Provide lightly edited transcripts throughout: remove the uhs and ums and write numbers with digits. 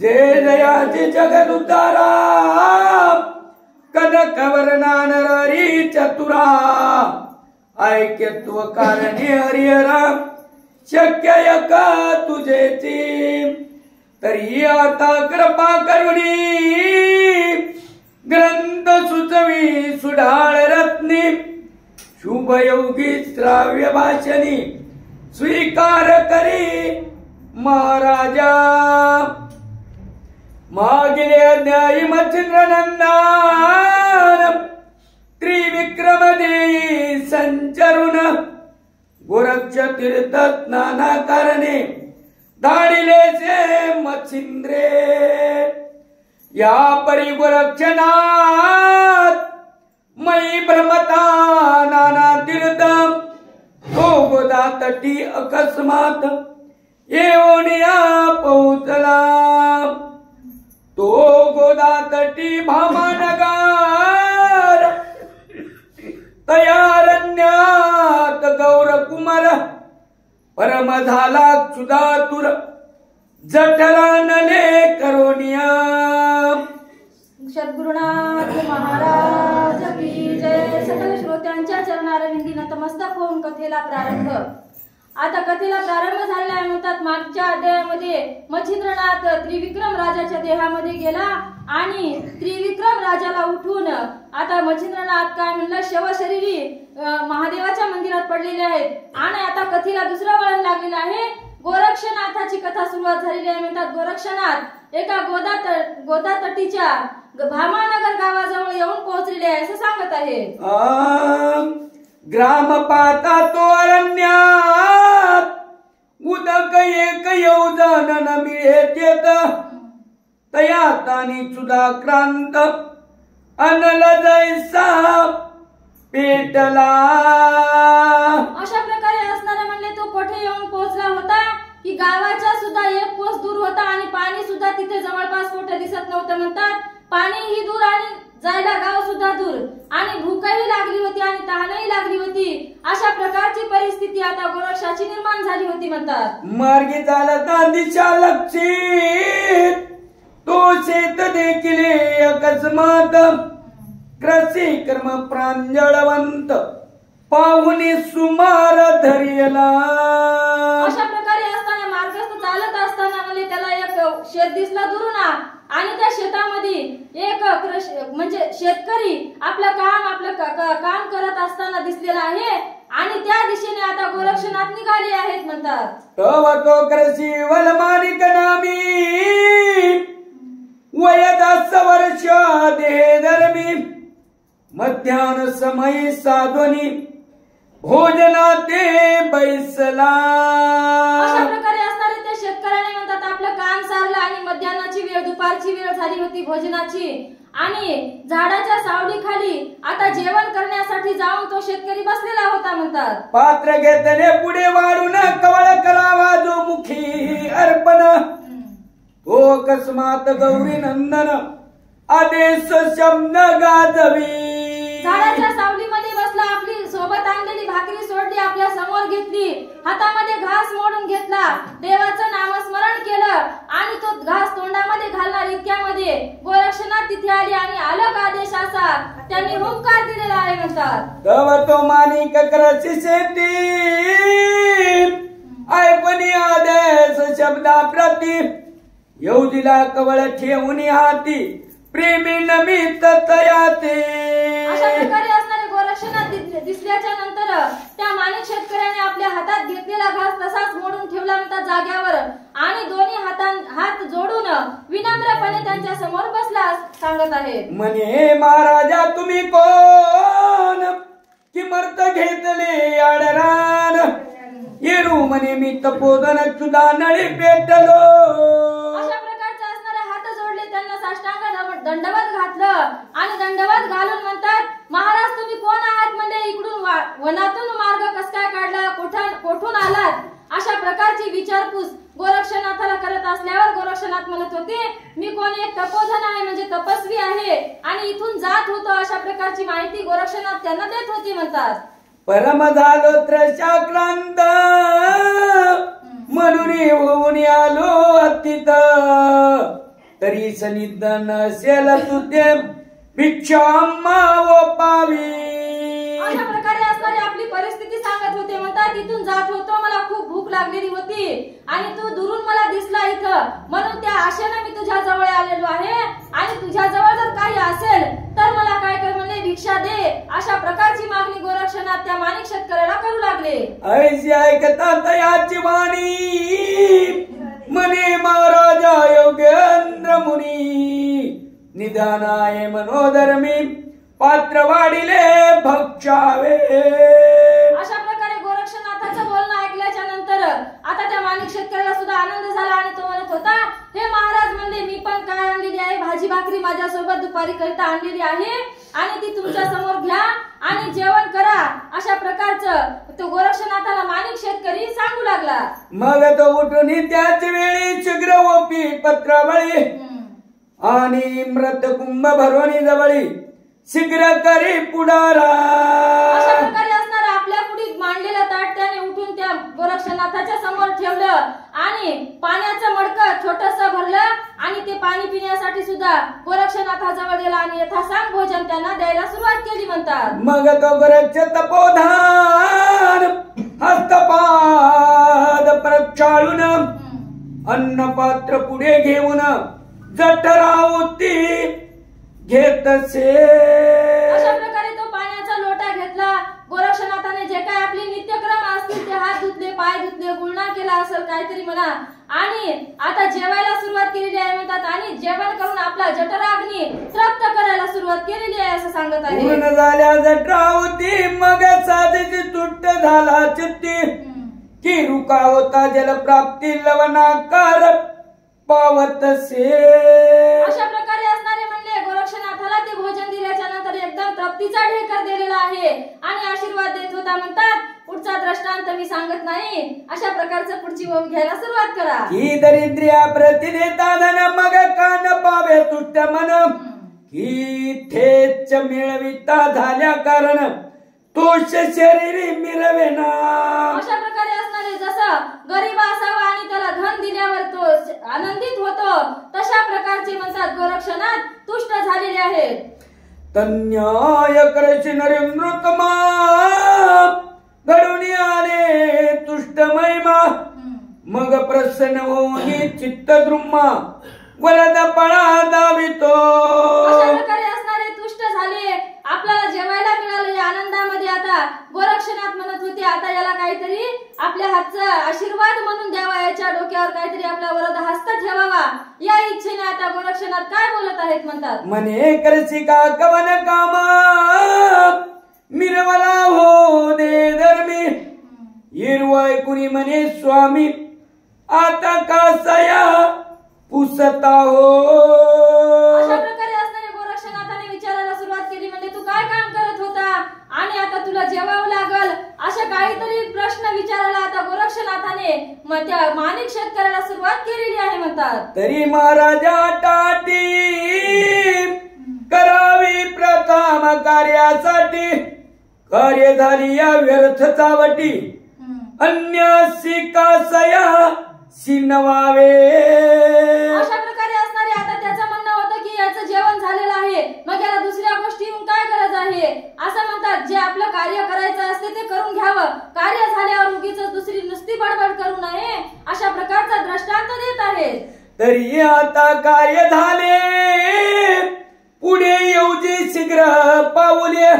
जय जयाची जगदुद्धारा कनकवर्णा नरहरी चतुरा ऐक्यत्व कारणे हरिहरा शक्य एक तुझेची तरी आता कृपा करुणी ग्रंथ सुचवी सुढाळ रत्नी शुभयोगी श्राव्य भाषणी स्वीकार करी महाराजा मागिले न्यायी मच्छिंद्र नंदन त्रिविक्रम देई संचरुण गोरक्ष तीर्थ नाना कारणे धाडिले से मच्छिंद्रे या परी गोरक्षनाथ मई भ्रमता नाना तीर्थ तो गोदा तटी अकस्मात येऊन या पोहोचला तो गोदा तटी भामानगर तयारण्यात गौरकुमार परम झाला क्षुधातुर जठरानले करोनिया सद्गुरुनाथ महाराज की जय। सकल श्रोत्यांच्या चरणारविंदी नतमस्तक होऊन कथेला प्रारंभ। आता कथेला प्रारंभ झालेला आहे म्हणतात मागच्या अध्यायामध्ये मच्छिंद्रनाथ त्रिविक्रम राजाच्या देहामध्ये गेला आणि त्रिविक्रम राजाला उठून आता मच्छिंद्रनाथ काय म्हणलं शवशरीरी महादेवाच्या मंदिरात पडलेले आहेत आणि आता कथेला दुसरं वळण लागलेलं आहे। गोरक्षनाथाची कथा सुरुवात झालेली आहे म्हणतात गोरक्षनाथ एका गोदा तटीच्या भामानगर गावाजवळ येऊन पोहोचलेले आहे असं सांगत आहे। ग्राम पाता तो अरण्यात उदक एक योजन न मिळेत तयातानी सुधा क्रांत अनल जैसा पेटला। अशा प्रकारे असणारा म्हणले तो कोठे येऊन पोहोचला होता की गावाच्या सुद्धा एक कोस दूर होता आणि पाणी सुद्धा तिथे जवळपास कुठे दिसत नव्हतं म्हणतात। पाणीही दूर आणि जायला गाव सुद्धा दूर आणि भूकही लागली होती आणि तहानही लागली होती। अशा प्रकारची परिस्थिती आता गोरक्षाची निर्माण झाली होती म्हणतात। मार्गी चालता दिशा लक्षित तो शेत देखील अकस्मात कृषी कर्म प्रांजळवंत पाहुणे सुमार धरियला। अशा प्रकारे असताना मार्गस्थ चालत असताना म्हणजे त्याला एक शेत दिसला दुरून आणि त्या शेतामध्ये एक म्हणजे शेतकरी आपलं काम करत असताना दिसलेला आहे आणि त्या दिशेने आता गोरक्षनाथ निघाले आहेत म्हणतात। तव तो कृषी वलमानिक नामी वयदास वर्ष देह धर्मी मध्यान समय साधोनी भोजना ते बैसला। अशा प्रकारे असणारे त्या शेतकऱ्याने म्हणतात आपलं काम सारलं आणि मध्यानाची वेळ दुपारची वेळ झाली होती भोजनाची आणि झाडाच्या सावलीखाली आता जेवण करण्यासाठी जाऊन तो शेतकरी बसलेला होता म्हणतात। पात्र घेतले पुढे वाढून कवळ करावा जो मुखी अर्पण तो अकस्मात गौरी नंदन आदेश शब्द गाजवी। झाडाच्या सावलीमध्ये बसला आपली सोबत आणलेली भाकरी सोडली आपल्या समोर घेतली हातामध्ये घास मोडून घेतला देवाचं नामस्मरण केलं आणि तो घास तोंडामध्ये घालणार इतक्यामध्ये गोरक्षनाथ तिथे आली आणि अलग आदेश असा त्यांनी हुंकार दिलेला आहे म्हणतात। तव तो मानिक कृषी शेती ऐकून आदेश शब्दा प्रती येऊदिला कवळ ठेवून हाती प्रेमी नमित तयाते। अशा प्रकारे असणारे गोरक्षनाथ दिसल्याच्या नंतर त्या माणिक शेतकऱ्याने आपल्या हातात घेतलेला घास तसाच मोडून ठेवला म्हणतात जाग्यावर आणि दोन्ही हात जोडून विनम्रपणे त्यांच्या समोर बसला सांगत आहे। म्हणे महाराजा तुम्ही कोण किमर्थ घेतले आडरान येरू म्हणे मी तपोधन क्षुधा नळी पेटलो। अशा प्रकारचा असणारे हात जोडले त्यांना साष्टांग दंडवत घातलं आणि दंडवत घालून म्हणतात महाराज तुम्ही कोण आहात म्हणजे इकडून वनातून मार्ग कस काय काढला कोठून आलात अशा प्रकारची विचारपूस गोरक्षनाथाला करत असल्यावर गोरक्षनाथ म्हणत होते मी कोण एक तपोधन आहे म्हणजे तपस्वी आहे आणि इथून जात होतो अशा प्रकारची माहिती गोरक्षनाथ त्यांना देत होती म्हणतात। परम झालो त्रशाक्रांत म्हणून होऊन आलो अतित तरी सनिधन नसेल तू ते भिक्षा माव पावी. अशा प्रकारे असणारी आपली परिस्थिती सांगत होते. म्हणतात तिथून जात होतो, मला खूप भूक लागलेली होती आणि तू दुरून मला दिसला इथं, म्हणून त्या आशेने मी तुझ्या जवळ आलेलो आहे आणि तुझ्या जवळ जर काही असेल तर मला काय कर म्हणले, भिक्षा दे. अशा प्रकारची मागणी गोरक्षनाथ त्या माणिक शेतकऱ्याला करू लागले. ऐशी ऐकतात याची वाणी म्हणे महाराजा योगेंद्र मुनी. निदानाय मनोधर्मी पात्र वाढिले भक्षावे. अशा प्रकारे गोरक्षनाथाचं बोलणं ऐकल्याच्या नंतर आता त्या माणिक शेतकऱ्याला सुद्धा आनंद झाला आणि तो म्हणत होता, हे महाराज म्हणले मी पण काय आणलेली आहे, भाजी भाकरी माझ्यासोबत दुपारी करिता आणलेली आहे आणि ती तुमच्या समोर घ्या आणि जेवण करा. अशा प्रकारचं तो गोरक्षनाथाला माणिक शेतकरी सांगू लागला. मग तो उठून त्याच वेळी शीघ्र ओपी पत्रावळी आणि मृत कुंभ भरवणी जवळी शीघ्र करी पुढारा. अशा प्रकारे असणारा आपल्या पुढीत मांडलेला ताट त्याने उठून त्या गोरक्षनाथाच्या समोर ठेवलं आणि पाण्याचं मडकं छोटस भरलं आणि ते पाणी पिण्यासाठी सुद्धा गोरक्षनाथाजवळ गेला आणि यथासांग भोजन त्यांना द्यायला सुरुवात केली. म्हणतात मग तो गोरक्ष तपोधान हस्तपाद प्रक्षाळून अन्नपात्र पुढे घेऊन जठरावती घेतसे. अशा प्रकारे तो पाण्याचा लोटा घेतला. गोरक्षनाथाने जे काय आपले नित्यक्रम असतील ते हात धुतले, पाय धुतले, गुळणा केला असेल काहीतरी म्हणा आणि आता जेवायला सुरुवात केलेली आहे. म्हणतात आणि जेवण करून आपला जठराग्नी तृप्त करायला सुरुवात केलेली आहे असं सांगत आहे. पूर्ण झाल्या जठरावती मग साधीची तुट्ट झाला चित्ती की रुका होता जलप्राप्ती लवणाकार पावतसे. अशा प्रकारे असणारे म्हणले गोरक्षनाथाला ते भोजन दिल्याच्या नंतर एकदम तृप्तीचा ढेकर दिलेला आहे आणि आशीर्वाद देत होता. म्हणतात पुढचा दृष्टांत मी सांगत नाही, अशा प्रकारचं पुढची ओवी घ्यायला सुरुवात करा. ही दरिद्र्या प्रतिदेता धन मग कान पावे तुष्ट मन ही थेच मिळविता झाल्या कारण तोष शरीरी मिळवेना. अशा प्रकारे असणारे जसं गरीब असावा आणि त्याला धन दिल्यावर तो आनंदित होतो, तशा प्रकारचे म्हणतात गोरक्षनाथ तुष्ट झालेले आहेत. तन्याय करशी नरेंद्रोत्तमा घडून आले तुष्ट महिमा मग प्रसन्न होऊन चित्त द्रुम्मा वरद पळा दावितो. अशा प्रकारे असणारे तुष्ट झाले. आपल्याला जेवायला मिळालेल्या आनंदामध्ये आता गोरक्षनाथ म्हणत होते आता याला काहीतरी आपल्या हातचा आशीर्वाद म्हणून द्यावा, याच्या डोक्यावर काहीतरी आपला वरद हस्त ठेवावा या इच्छेने आता गोरक्षनाथ काय बोलत आहेत. म्हणतात मने करसी का कवन कामा मिरवला हो दे धर्मी हिरवय कुणी म्हणे स्वामी आता कासया पुसता हो. अशा प्रकारे असणारे गोरक्षनाथाने विचारायला सुरुवात केली. म्हणजे तू काय काम करत होता आणि आता तुला जेवावं लागल, अशा काहीतरी प्रश्न विचारायला आता गोरक्षनाथाने त्या माणिक शेतकऱ्याला सुरुवात केलेली आहे. म्हणतात तरी महाराजा टाटी करावी प्रथम कार्यासाठी कार्य झाली या व्यर्थ चावटी अन्यासी कासया शिनवावे. अशा प्रकारे असणारे आता त्याचं म्हणणं होतं की याचं जेवण झालेलं आहे, मग याला दुसऱ्या गोष्टीहून काय गरज आहे. असं म्हणतात जे आपलं कार्य करायचं असते ते करून घ्यावं, कार्य झाल्यावर उगीच दुसरी नुसती बडबड करू नये, अशा प्रकारचा दृष्टांत देत आहे. तरी आता कार्य झाले पुढे येऊजी शीघ्र पाऊले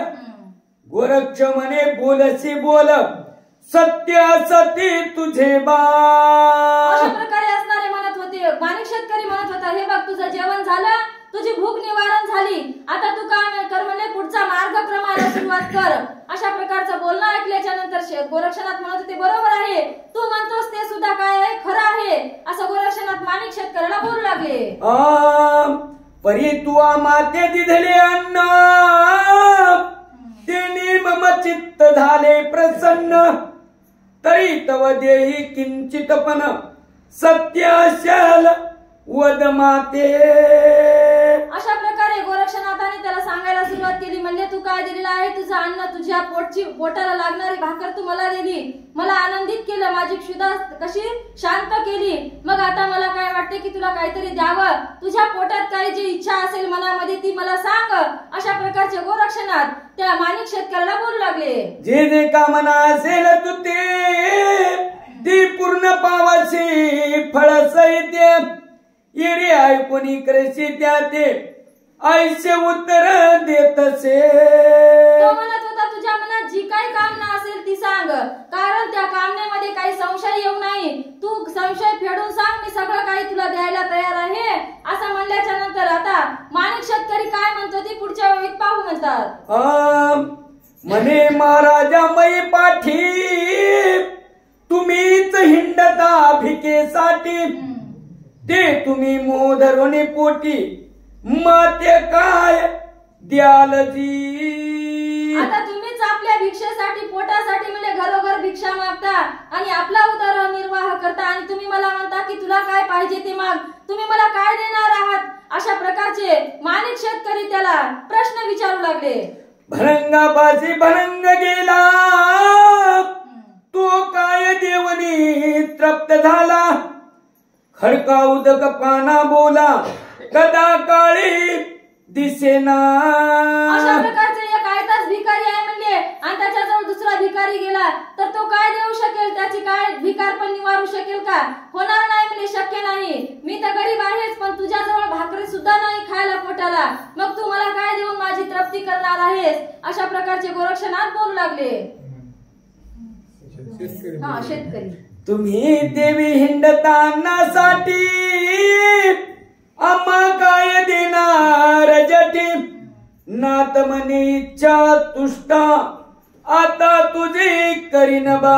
गोरक्ष म्हणे बोलसी बोल सत्य सती तुझे बा. अशा प्रकारे असणारे म्हणत होते. माणिक शेतकरी म्हणत होता हे बघ तुझं जेवण झालं, तुझी भूक निवारण झाली, आता तू काय कर म्हणले पुढचा मार्गक्रमाला सुरुवात कर. अशा प्रकारचं बोलणं ऐकल्याच्या नंतर गोरक्षनाथ म्हणत होते बरोबर आहे, तू म्हणतोस ते सुद्धा काय आहे खरं आहे, असं गोरक्षनाथ माणिक शेतकऱ्याला बोलू लागले. परी तू माते दिधले अन्न तेने मम चित्त झाले प्रसन्न तरी तव देही किंचित पण सत्याशल वद माते. अशा प्रकारे गोरक्षनाथाने त्याला सांगायला सुरुवात केली. म्हणजे तू काय दिलेलं आहे, तुझं अन्न, तुझ्या पोटाला लागणारी भाकर तू मला दिली, मला आनंदित केलं, माझी क्षुधा कशी शांत केली. मग आता मला काय वाटते की तुला काहीतरी द्यावं, तुझ्या पोटात काही जी इच्छा असेल मनामध्ये ती मला सांग, अशा प्रकारचे गोरक्षनाथ त्या माणिक शेतकऱ्याला बोलू लागले. जे जे कामना असेल तू ते पूर्ण पावाशी फळ सहित येरी ऐकून करशी त्या ते आयुष्य उत्तर देत असे. तो म्हणत होता तुझ्या मनात जी काही कामना असेल ती सांग, कारण त्या कामनेमध्ये काही संशय येऊ नाही. तू संशय फेडून सांग, मी सगळं काही तुला द्यायला तयार आहे. असं म्हणल्याच्या नंतर आता माणिक शेतकरी काय म्हणतो ती पुढच्या वेळी पाहू म्हणतात. म्हणे महाराजा मै पाठी तुम्हीच हिंडता भिकेसाठी, ते तुम्ही मोह धरून पोटी माते काय द्याल जी. आता तुम्हीच आपल्या भिक्षेसाठी पोटासाठी म्हणजे घरोघर भिक्षा मागता आणि आपला उदरनिर्वाह करता आणि तुम्ही मला म्हणता की तुला काय पाहिजे ते माग, तुम्ही मला काय देणार आहात. अशा प्रकारचे माणिक शेतकरी त्याला प्रश्न विचारू लागले. भरंगाबाजी भरंग गेला तो काय देवनी तृप्त झाला, खडका उदक पाना बोला कदा काळी दिसेना. अशा प्रकारचे एक आयताच भिकारी आहे म्हणले आणि त्याच्याजवळ दुसरा भिकारी गेला तर तो काय देऊ शकेल, त्याची काय भिकार पण निवारू शकेल का, होणार नाही म्हणजे शक्य नाही. मी तर गरीब आहेच पण तुझ्याजवळ भाकरी सुद्धा नाही खायला पोटाला, मग तू मला काय देऊन माझी तृप्ती करणार आहेस. अशा प्रकारचे गोरक्षनाथ बोलू लागले. हा शेतकरी तुम्ही देवी हिंडतानासाठी आम्हा काय देणार जटी, नात मनी इच्छा तुष्टा आता तुझी करीन बा.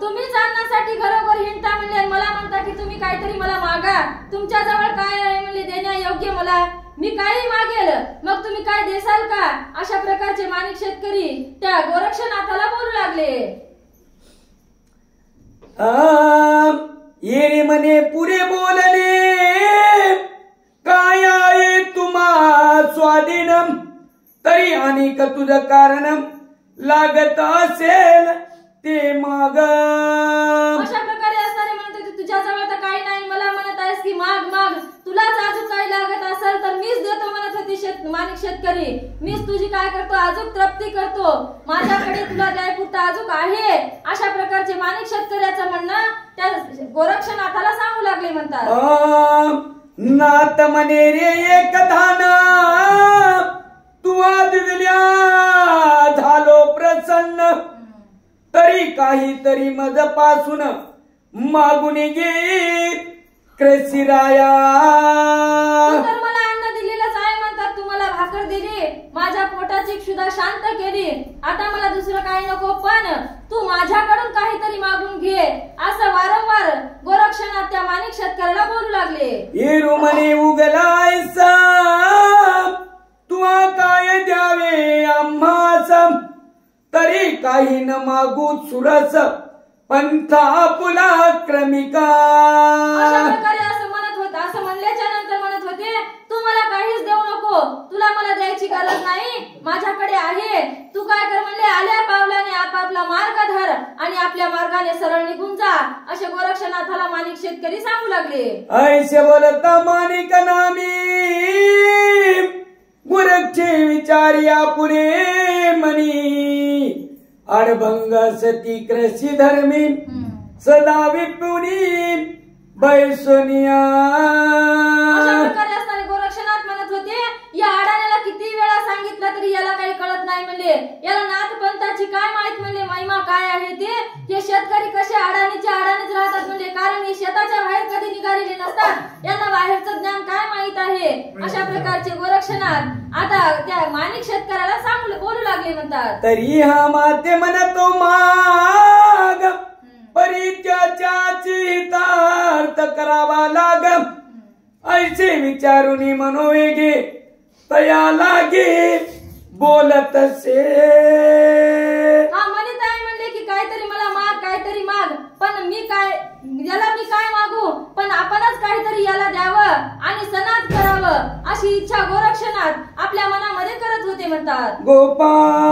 तुम्ही जाणण्यासाठी घरोघर हिंडता म्हणजे मला म्हणता की तुम्ही काहीतरी मला मागा, तुमच्या जवळ काय आहे म्हणजे देण्या योग्य मला, मी काही मागेल मग तुम्ही काय देसाल का. अशा प्रकारचे माणिक शेतकरी त्या गोरक्षनाथाला बोलू लागले. येरी म्हणे पुरे बोलणे काय आहे तुम्हा स्वाधीन, तरी अनेक तुझं कारण लागत असेल ते माग. अशा प्रकारे असणारे म्हणत होते तुझ्या जवळ तर काही नाही, मला म्हणत आहेस की माग माग, तुलाच अजून काही लागत असेल तर मीच देतो म्हणत होती माणिक शेतकरी. मीच तुझी काय करतो अजून तृप्ती करतो, माझ्याकडे तुला द्यायपुरता अजून आहे. अशा प्रकारचे माणिक शेतकऱ्याचं म्हणणं त्या गोरक्षनाथाला सांगू लागले. म्हणतात नात म्हणे रे एक धान तू आज दिल्या झालो प्रसन्न, तरी काहीतरी मज पासून मागून घे कृषीराया. तर मला अन्न दिलेलंच आहे म्हणतात, तू मला भाकर दिली, माझ्या पोटाची क्षुधा शांत केली, आता मला दुसरं काही नको पण तू माझ्याकडून काहीतरी मागून घे. असं वारंवार गोरक्षनाथ त्या माणिक शेतकऱ्याला बोलू लागले. येरू म्हणे उगलायसा तू काय द्यावे आम्हास, तरी काही न मागू सुरस पंथा पुला क्रमिका. अशा प्रकारे असं म्हणत होते, असं म्हणल्याच्या नंतर म्हणत होते तू मला काहीच देऊ नको, तुला मला द्यायची गरज नाही, माझ्याकडे आहे. तू काय कर म्हणले आल्या पावलाने आपापला मार्ग धर आणि आपल्या मार्गाने सरळ निघून जा. असे गोरक्षनाथाला माणिक शेतकरी सांगू लागले. ऐसे बोलता माणिक नामी गोरक्षे विचारिया पुरे मनी, अडभंग सती कृषी धर्मी सदा विपुनी बैसोनिया. अशा प्रकारे असणारे गोरक्षनाथ म्हणत होते या अडाण्याला किती वेळा सांगितलं तरी याला काही कळत नाही म्हणले, याला नाथपंथाची काय माहित म्हणले महिमा काय आहे ते. हे शेतकरी कसे अडाणीचे अडाणीच राहतात म्हणले, कारण हे शेताच्या बाहेर कधी निघालेले नसतात, यांना बाहेरचं ज्ञान काय माहित आहे. अशा प्रकारचे गोरक्षनाथ आता त्या माणिक शेतकऱ्याला सांगू बोलू लागले. म्हणतात तरी हा माते म्हणतो माग, परित्याची हितार्थ करावा लाग, ऐसे विचारुनी मनोवेगे तया लागे बोलत असे. हा म्हणत आहे म्हणले की काहीतरी मला माग, काहीतरी माग, पण मी काय मागू, पण आपणच काहीतरी याला द्यावं आणि सनात करावं अशी इच्छा गोरक्षनाथ आपल्या मनामध्ये करत होते. म्हणतात गोपाळ